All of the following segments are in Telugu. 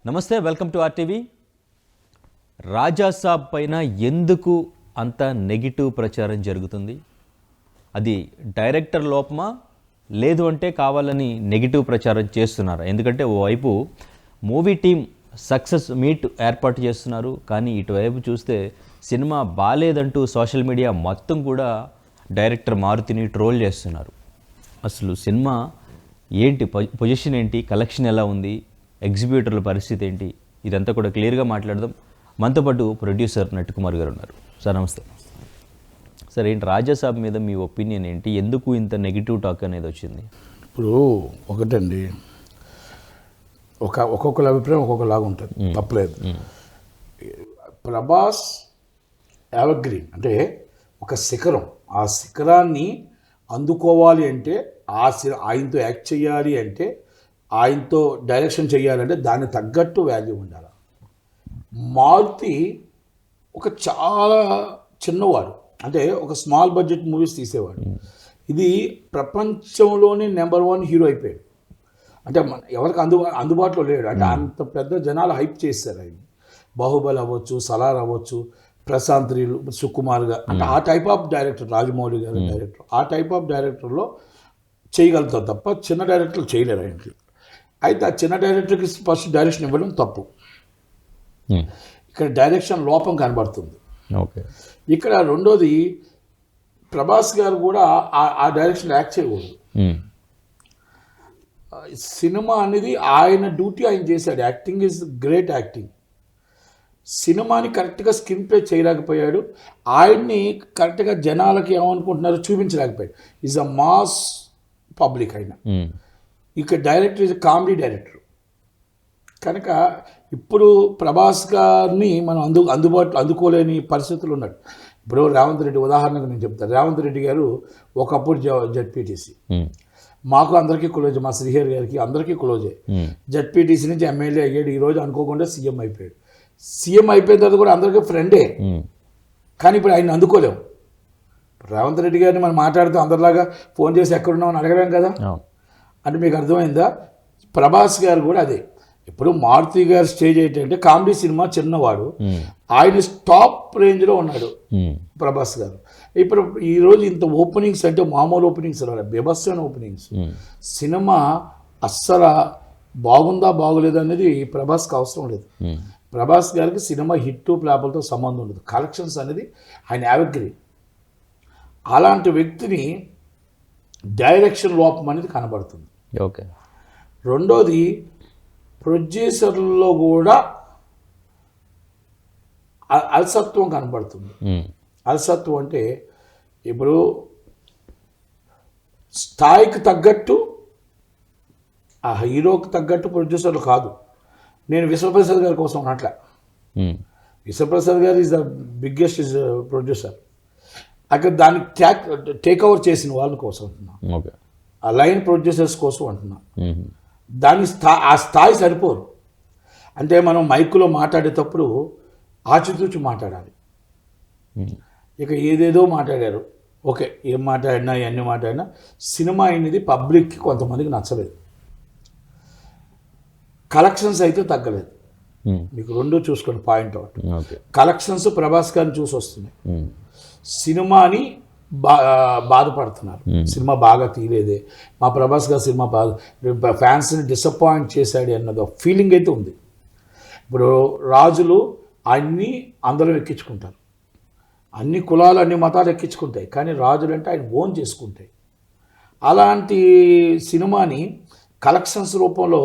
నమస్తే, వెల్కమ్ టు ఆర్టీవీ. రాజాసాబ్ పైన ఎందుకు అంత నెగిటివ్ ప్రచారం జరుగుతుంది? అది డైరెక్టర్ లోపమా, లేదు అంటే కావాలని నెగిటివ్ ప్రచారం చేస్తున్నారా? ఎందుకంటే ఓవైపు మూవీ టీం సక్సెస్ మీట్ ఏర్పాటు చేస్తున్నారు, కానీ ఇటువైపు చూస్తే సినిమా బాలేదంటూ సోషల్ మీడియా మొత్తం కూడా డైరెక్టర్ మారుతిని ట్రోల్ చేస్తున్నారు. అసలు సినిమా ఏంటి, పొజిషన్ ఏంటి, కలెక్షన్ ఎలా ఉంది, ఎగ్జిబ్యూటర్ల పరిస్థితి ఏంటి, ఇదంతా కూడా క్లియర్గా మాట్లాడదాం. మనతో పాటు ప్రొడ్యూసర్ నట్టుకుమార్ గారు ఉన్నారు. సార్ నమస్తే. సార్, ఏంటి రాజాసాబ్ మీద మీ ఒపీనియన్ ఏంటి? ఎందుకు ఇంత నెగిటివ్ టాక్ అనేది వచ్చింది? ఇప్పుడు ఒకటండి, ఒక్కొక్కరి అభిప్రాయం ఒక్కొక్కలాగా ఉంటుంది, తప్పలేదు. ప్రభాస్ ఎవర్గ్రీన్ అంటే ఒక శిఖరం, ఆ శిఖరాన్ని అందుకోవాలి అంటే ఆయనతో యాక్ట్ చేయాలి అంటే, ఆయనతో డైరెక్షన్ చేయాలంటే దానికి తగ్గట్టు వాల్యూ ఉండాలి. మారుతి ఒక చాలా చిన్నవాడు, అంటే ఒక స్మాల్ బడ్జెట్ మూవీస్ తీసేవాడు. ఇది ప్రపంచంలోనే నెంబర్ 1 హీరో అయిపోయాడు. అంటే ఎవరికి అందుబాటులో లేడు. అంటే అంత పెద్ద జనాలు హైప్ చేశారు ఆయన. బాహుబలి అవ్వచ్చు, సలార్ అవ్వచ్చు, ప్రశాంత్ నీల్, సుకుమార్గా, అంటే ఆ టైప్ ఆఫ్ డైరెక్టర్, రాజమౌళి గారు డైరెక్టర్, ఆ టైప్ ఆఫ్ డైరెక్టర్లో చేయగలుగుతారు తప్ప చిన్న డైరెక్టర్లు చేయలేరు ఆయనకి. అయితే ఆ చిన్న డైరెక్టర్కి ఫస్ట్ డైరెక్షన్ ఇవ్వడం తప్పు. ఇక్కడ డైరెక్షన్ లోపం కనబడుతుంది. ఓకే. ఇక్కడ రెండోది, ప్రభాస్ గారు కూడా ఆ డైరెక్షన్ యాక్ట్ చేయకూడదు. సినిమా అనేది ఆయన డ్యూటీ ఆయన చేశాడు. Acting is great acting. సినిమాని కరెక్ట్గా స్క్రీన్ ప్లే చేయలేకపోయాడు. ఆయన్ని కరెక్ట్గా జనాలకి ఏమనుకుంటున్నారో చూపించలేకపోయాడు. ఈజ్ అ మాస్ పబ్లిక్ అయినా. ఇక డైరెక్టర్ ఈజ్ కామెడీ డైరెక్టర్ కనుక ఇప్పుడు ప్రభాస్ గారిని మనం అందుబాటులో అందుకోలేని పరిస్థితులు ఉన్నాడు. ఇప్పుడు రేవంత్ రెడ్డి ఉదాహరణకు నేను చెప్తాను. రేవంత్ రెడ్డి గారు ఒకప్పుడు జడ్పీటీసీ, మాకు అందరికీ క్లోజ్, మా శ్రీహరి గారికి అందరికీ క్లోజే. జడ్పీటీసీ నుంచి ఎమ్మెల్యే అయ్యాడు, ఈరోజు అనుకోకుండా సీఎం అయిపోయాడు. సీఎం అయిపోయిన తర్వాత కూడా అందరికీ ఫ్రెండే, కానీ ఇప్పుడు ఆయన అందుకోలేము. రేవంత్ రెడ్డి గారిని మనం మాట్లాడుతూ అందరిలాగా ఫోన్ చేసి ఎక్కడున్నామని అడగలేం కదా. అంటే మీకు అర్థమైందా? ప్రభాస్ గారు కూడా అదే. ఇప్పుడు మారుతి గారు స్టేజ్ ఏంటంటే కామెడీ సినిమా, చిన్నవాడు, ఆయన టాప్ రేంజ్లో ఉన్నాడు ప్రభాస్ గారు. ఇప్పుడు ఈరోజు ఇంత ఓపెనింగ్స్ అంటే మామూలు ఓపెనింగ్స్ రాలే, బీభత్సమైన ఓపెనింగ్స్. సినిమా అస్సలు బాగుందా బాగోలేదా అనేది ప్రభాస్కి అవసరం లేదు. ప్రభాస్ గారికి సినిమా హిట్ ఫ్లాపులతో సంబంధం ఉండదు. కలెక్షన్స్ అనేది ఆయన యావగ్రీ. అలాంటి వ్యక్తిని డైరెక్షన్ లోపం అనేది కనబడుతుంది. ఓకే. రెండోది, ప్రొడ్యూసర్లో కూడా అలసత్వం కనబడుతుంది. అలసత్వం అంటే ఇప్పుడు స్థాయికి తగ్గట్టు, ఆ హీరోకి తగ్గట్టు ప్రొడ్యూసర్లు కాదు. నేను విశ్వప్రసాద్ గారి కోసం అట్లా. విశ్వప్రసాద్ గారు ఈజ్ ద బిగ్గెస్ట్ ప్రొడ్యూసర్. అక్కడ దాన్ని టేక్ ఓవర్ చేసిన వాళ్ళ కోసం అంటున్నా, ఆ లైన్ ప్రొడ్యూసర్స్ కోసం అంటున్నా. దాని ఆ స్థాయి సరిపోరు. అంటే మనం మైకులో మాట్లాడేటప్పుడు ఆచితూచి మాట్లాడాలి. ఇక ఏదేదో మాట్లాడారు, ఓకే, ఏం మాట్లాడినా ఎన్ని మాట్లాడినా సినిమా అనేది పబ్లిక్కి కొంతమందికి నచ్చలేదు. కలెక్షన్స్ అయితే తగ్గలేదు. మీకు రెండు చూసుకోండి పాయింట్ అవుట్. కలెక్షన్స్ ప్రభాస్ గారిని చూసి వస్తున్నాయి, సినిమాని బాధపడుతున్నారు. సినిమా బాగా తీయలేదే, మా ప్రభాస్ గారు సినిమా బాగా ఫ్యాన్స్ని డిసప్పాయింట్ చేశాడు అన్నది ఫీలింగ్ అయితే ఉంది. ఇప్పుడు రాజులు అన్నీ అందరం ఎక్కించుకుంటారు, అన్ని కులాలు అన్ని మతాలు ఎక్కించుకుంటాయి, కానీ రాజులు అంటే ఆయన ఓన్ చేసుకుంటాయి. అలాంటి సినిమాని కలెక్షన్స్ రూపంలో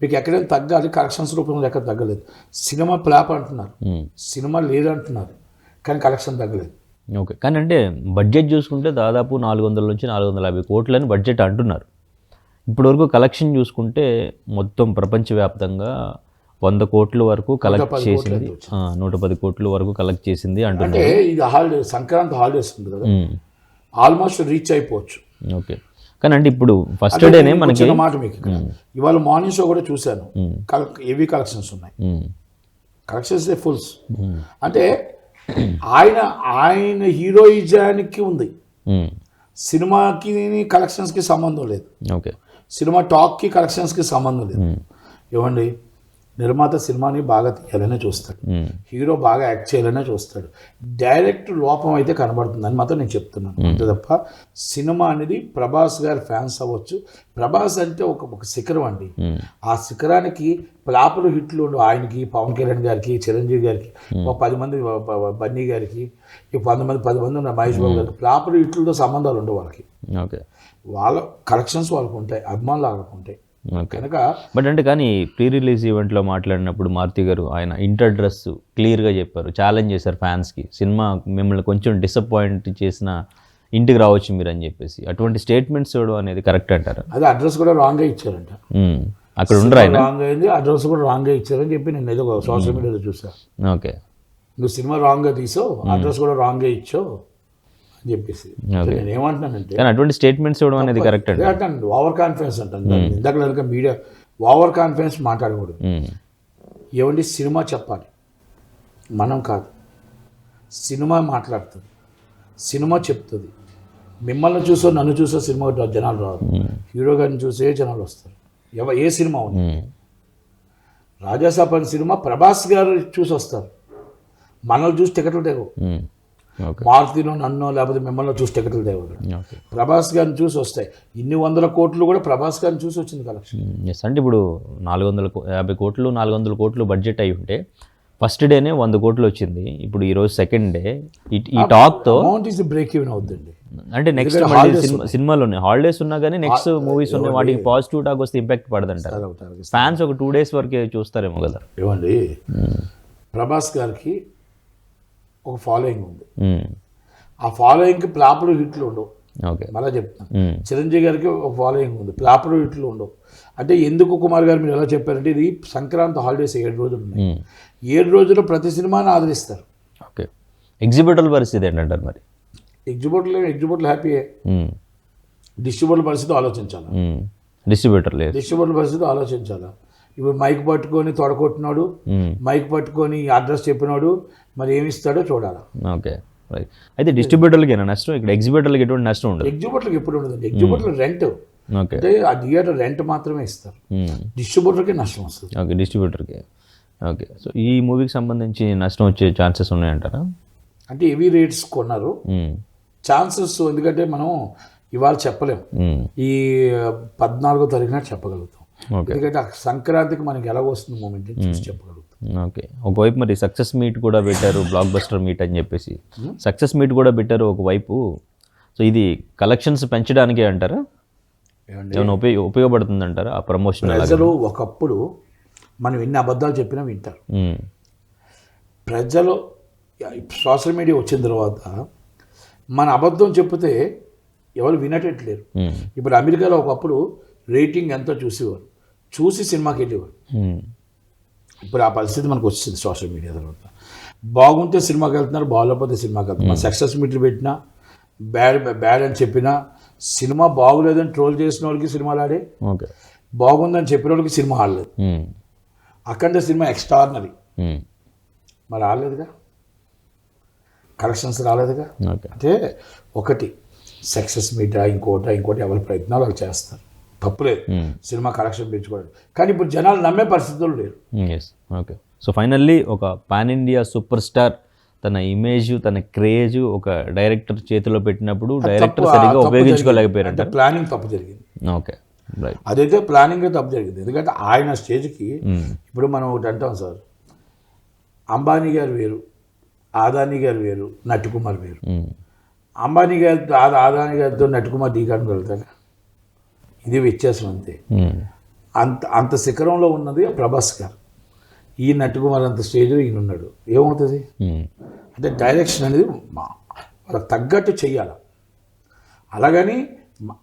మీకు ఎక్కడైనా తగ్గాలి, కలెక్షన్స్ రూపంలో ఎక్కడ తగ్గలేదు. సినిమా ఫ్లాప్ అంటున్నారు, సినిమా లేదంటున్నారు, కానీ కలెక్షన్ తగ్గలేదు. ఓకే. కానీ అంటే బడ్జెట్ చూసుకుంటే దాదాపు 400 నుంచి 450 కోట్లని బడ్జెట్ అంటున్నారు. ఇప్పటివరకు కలెక్షన్ చూసుకుంటే మొత్తం ప్రపంచవ్యాప్తంగా 100 కోట్ల వరకు కలెక్ట్ చేసింది, 110 కోట్ల వరకు కలెక్ట్ చేసింది అంటున్నారు. అంటే ఇది హాలిడే, సంక్రాంతి హాలిడేస్ ఉంది కదా, ఆల్మోస్ట్ రీచ్ అయిపోవచ్చు. ఓకే. కానీ అంటే ఇప్పుడు ఫస్ట్ డేనే మనకి మాట మీకు ఇవాళ మార్నింగ్ షో కూడా చూశాను, హెవీ కలెక్షన్స్ ఉన్నాయి, కలెక్షన్స్ ఫుల్స్. అంటే ఆయన హీరోయిజానికి ఉంది, సినిమాకి కలెక్షన్స్కి సంబంధం లేదు. ఓకే. సినిమా టాక్కి కలెక్షన్స్కి సంబంధం లేదు. ఏమండి, నిర్మాత సినిమాని బాగా తీయాలనే చూస్తాడు, హీరో బాగా యాక్ట్ చేయాలనే చూస్తాడు. డైరెక్ట్ లోపం అయితే కనబడుతుందని మాత్రం నేను చెప్తున్నాను. అంతే తప్ప సినిమా అనేది ప్రభాస్ గారి ఫ్యాన్స్ అవ్వచ్చు. ప్రభాస్ అంటే ఒక శిఖరం అండి. ఆ శిఖరానికి ప్లాపులు హిట్లు ఉండు ఆయనకి, పవన్ కళ్యాణ్ గారికి, చిరంజీవి గారికి, ఒక 10 మంది బన్నీ గారికి, 10 మంది ఉన్న మహేష్ బాబు గారికి ప్లాపులు హిట్లతో సంబంధాలు ఉండవు వాళ్ళకి. ఓకే, వాళ్ళ కలెక్షన్స్ వాళ్ళకు ఉంటాయి, అభిమానులు వాళ్ళకు ఉంటాయి కనుక. బట్ అంటే కానీ ప్రీ రిలీజ్ ఈవెంట్లో మాట్లాడినప్పుడు మారుతి గారు ఆయన ఇంటర్ డ్రెస్ క్లియర్గా చెప్పారు, ఛాలెంజ్ చేశారు ఫ్యాన్స్కి, సినిమా మిమ్మల్ని కొంచెం డిసప్పాయింట్ చేసిన ఇంటికి రావచ్చు మీరు అని చెప్పేసి. అటువంటి స్టేట్మెంట్స్ ఇవ్వడం అనేది కరెక్ట్ అంటారా? అదే అడ్రస్ కూడా రాంగ్గా ఇచ్చారంట, అక్కడ ఉండరు ఆయన, రాంగ్ అయింది, అడ్రస్ కూడా రాంగ్గా ఇచ్చారని చెప్పి నేను ఏదో సోషల్ మీడియాలో చూసాను. ఓకే, నువ్వు సినిమా రాంగ్గా తీసావు, అడ్రస్ కూడా రాంగ్గా ఇచ్చావు అని చెప్పేసి. నేను ఏమంటున్నానంటే కానీ అటువంటి స్టేట్మెంట్స్ ఇవ్వడం అనేది కరెక్ట్ అండి. అంటాను ఓవర్ కాన్ఫిడెన్స్ అంటాను. ఇందాక మీడియా ఓవర్ కాన్ఫిడెన్స్ మాట్లాడకూడదు. ఏమండి, సినిమా చెప్పాలి, మనం కాదు. సినిమా మాట్లాడుతుంది, సినిమా చెప్తుంది. మిమ్మల్ని చూసో నన్ను చూసో సినిమా జనాలు రాదు, హీరో గారిని చూసే జనాలు వస్తారు. ఏ సినిమా ఉంది, రాజాసాబ్ అనే సినిమా ప్రభాస్ గారు చూసి వస్తారు, మనల్ని చూసి టికెట్లు తెగవు. మారుతిలో నన్నో లేకపోతే మిమ్మల్ని చూసి టికెట్లు తెగవు. ప్రభాస్ గారిని చూసి వస్తాయి. ఇన్ని 100 కోట్లు కూడా ప్రభాస్ గారిని చూసి వచ్చింది కలెక్షన్. ఎస్, అంటే ఇప్పుడు 450 కోట్లు 400 కోట్లు బడ్జెట్ అయి ఉంటే ఫస్ట్ డేనే 100 కోట్లు వచ్చింది. ఇప్పుడు ఈరోజు సెకండ్ డే ఈ టాక్తో అమౌంట్ ఈజ్ బ్రేక్ ఈవెన్ అవుతుందండి. అంటే నెక్స్ట్ సినిమాలు ఉన్నాయి, హాలిడేస్ ఉన్నా కానీ నెక్స్ట్ మూవీస్ ఉన్నాయి, వాటికి పాజిటివ్ టాక్ వస్తే ఇంపాక్ట్ పడదంటారు. ఫ్యాన్స్ ఒక 2 days వరకే చూస్తారేమో కదా. ఏమండి, ప్రభాస్ గారికి ఒక ఫాలోయింగ్ ఉంది, ఆ ఫాలోయింగ్కి ప్లాపులు హిట్లు ఉండవు. ఓకే, మళ్ళీ చెప్తాను. చిరంజీవి గారికి ఒక ఫాలోయింగ్ ఉంది, ప్లాపులు హిట్లు ఉండవు. అంటే ఎందుకు కుమార్ గారు మీరు ఎలా చెప్పారంటే, ఇది సంక్రాంతి హాలిడేస్ 7 రోజులు ఉన్నాయి, 7 రోజుల్లో ప్రతి సినిమాని ఆదరిస్తారు. ఓకే, ఎగ్జిబిటర్ల పరిస్థితి ఏంటంటారు మరి? ఎగ్జిబిటర్లు హ్యాపీయే, డిస్ట్రిబ్యూటర్ల పరిస్థితి ఆలోచించాలి. డిస్ట్రిబ్యూటర్ల పరిస్థితి ఆలోచించాలా. ఇప్పుడు మైక్ పట్టుకొని తొడగొట్టినాడు, మైక్ పట్టుకొని అడ్రస్ చెప్పినాడు, మరి ఏమి ఇస్తాడో చూడాలి. Okay, right. అయితే డిస్ట్రిబ్యూటర్లకి నష్టం, ఇక్కడ ఎగ్జిబిటర్లకి ఎటువంటి నష్టం ఉండదు. ఎగ్జిబిటర్కి ఎప్పుడు ఉండదు. ఎగ్జిబిటర్ రెంట్, అంటే ఆ థియేటర్ రెంట్ మాత్రమే ఇస్తారు. డిస్ట్రిబ్యూటర్కి నష్టం వస్తుంది. ఓకే, డిస్ట్రిబ్యూటర్కి. ఓకే, సో ఈ మూవీకి సంబంధించి నష్టం వచ్చే ఛాన్సెస్ ఉన్నాయంటారా? అంటే హెవీ రేట్స్ కొన్నారు, ఛాన్సెస్. ఎందుకంటే మనం ఇవాళ చెప్పలేము, ఈ 14వ తారీఖున చెప్పగలుగుతాం. ఎందుకంటే సంక్రాంతికి మనకి ఎలా వస్తుంది మూమెంట్ చూసి చెప్పగలుగుతాం. ఓకే, ఒకవైపు మరి సక్సెస్ మీట్ కూడా పెట్టారు, బ్లాక్ బస్టర్ మీట్ అని చెప్పేసి సక్సెస్ మీట్ కూడా పెట్టారు ఒకవైపు. సో ఇది కలెక్షన్స్ పెంచడానికే అంటారా, ఏమైనా ఉపయోగపడుతుంది అంటారా ఆ ప్రమోషన్? ప్రజలు ఒకప్పుడు మనం ఎన్ని అబద్ధాలు చెప్పినా వింటారు. ప్రజలు సోషల్ మీడియా వచ్చిన తర్వాత మన అబద్ధం చెప్తే ఎవరు వినటట్లేరు. ఇప్పుడు అమెరికాలో ఒకప్పుడు రేటింగ్ ఎంతో చూసేవారు, చూసి సినిమాకి వెళ్ళేవారు. ఇప్పుడు ఆ పరిస్థితి మనకు వచ్చింది సోషల్ మీడియా తర్వాత. బాగుంటే సినిమాకి వెళ్తున్నారు, బాగోలేకపోతే సినిమాకి వెళ్తున్నారు. మన సక్సెస్ మీట్లు పెట్టినా బ్యాడ్ అని చెప్పినా, సినిమా బాగులేదని ట్రోల్ చేసిన వాళ్ళకి సినిమాలు ఆడే, బాగుందని చెప్పిన వాళ్ళకి సినిమా ఆడలేదు. అఖండ సినిమా ఎక్స్ట్రాడినరీ, మరి ఆడలేదుగా, కలెక్షన్స్ రాలేదుగా. అంటే ఒకటి సక్సెస్ మీటా ఇంకోటి ఎవరి ప్రయత్నాలు వాళ్ళు చేస్తారు, తప్పులేదు, సినిమా కలెక్షన్ పెంచుకోవడం. కానీ ఇప్పుడు జనాలు నమ్మే పరిస్థితులు లేరు. ఓకే, సో ఫైనల్లీ ఒక పాన్ ఇండియా సూపర్ స్టార్ తన ఇమేజ్, తన క్రేజ్ ఒక డైరెక్టర్ చేతిలో పెట్టినప్పుడు డైరెక్టర్ సరిగా ఉపయోగించుకోలేకపోయారంట. ప్లానింగ్ తప్పు జరిగింది. Okay, right. అదైతే ప్లానింగ్ తప్పు జరిగింది. ఎందుకంటే ఆయన స్టేజ్కి ఇప్పుడు మనం ఒకటి అంటాం సార్, అంబానీ గారు వేరు, ఆదానీ గారు వేరు, నటికుమార్ వేరు. అంబానీ గారితో ఆదానీ గారితో నటికుమార్ ఢీకానికి వెళ్తాడు, ఇది వ్యత్యాసం అంతే. అంత శిఖరంలో ఉన్నది ప్రభాస్ గారు, ఈ నటికుమార్ అంత స్టేజ్లో ఈయన ఉన్నాడు. ఏమవుతుంది అంటే డైరెక్షన్ అనేది వాళ్ళకి తగ్గట్టు చెయ్యాలి. అలాగని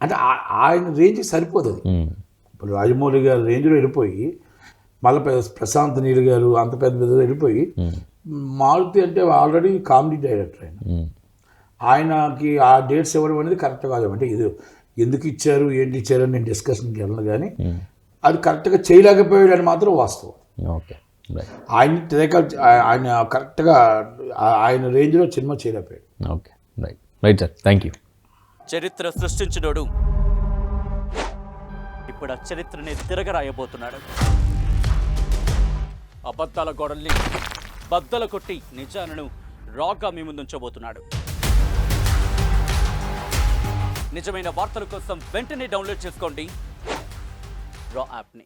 అంటే ఆయన రేంజ్కి సరిపోదు అది. ఇప్పుడు రాజమౌళి గారు రేంజ్లో వెళ్ళిపోయి మళ్ళీ ప్రశాంత్ నీల్ గారు అంత పెద్ద వెళ్ళిపోయి, మారుతి అంటే ఆల్రెడీ కామెడీ డైరెక్టర్ ఆయనకి ఆ డేట్స్ ఇవ్వడం అనేది కరెక్ట్ కాదు. అంటే ఇది ఎందుకు ఇచ్చారు ఏంటి ఇచ్చారు అని నేను డిస్కషన్కి వెళ్ళను, కానీ అది కరెక్ట్గా చేయలేకపోయాడు అని మాత్రం వాస్తవం. ఓకే, ఆయన కరెక్ట్గా ఆయన రేంజ్లో సినిమా చేయలేకపోయాడు. Okay, right sir, thank you. చరిత్ర సృష్టించినోడు ఇప్పుడు ఆ చరిత్రని తిరగరాయబోతున్నాడు. అబద్ధాల గోడల్ని బద్దలు కొట్టి నిజాలను రాగా మీ ముందుంచబోతున్నాడు. నిజమైన వార్తల కోసం వెంటనే డౌన్లోడ్ చేసుకోండి రా యాప్ని.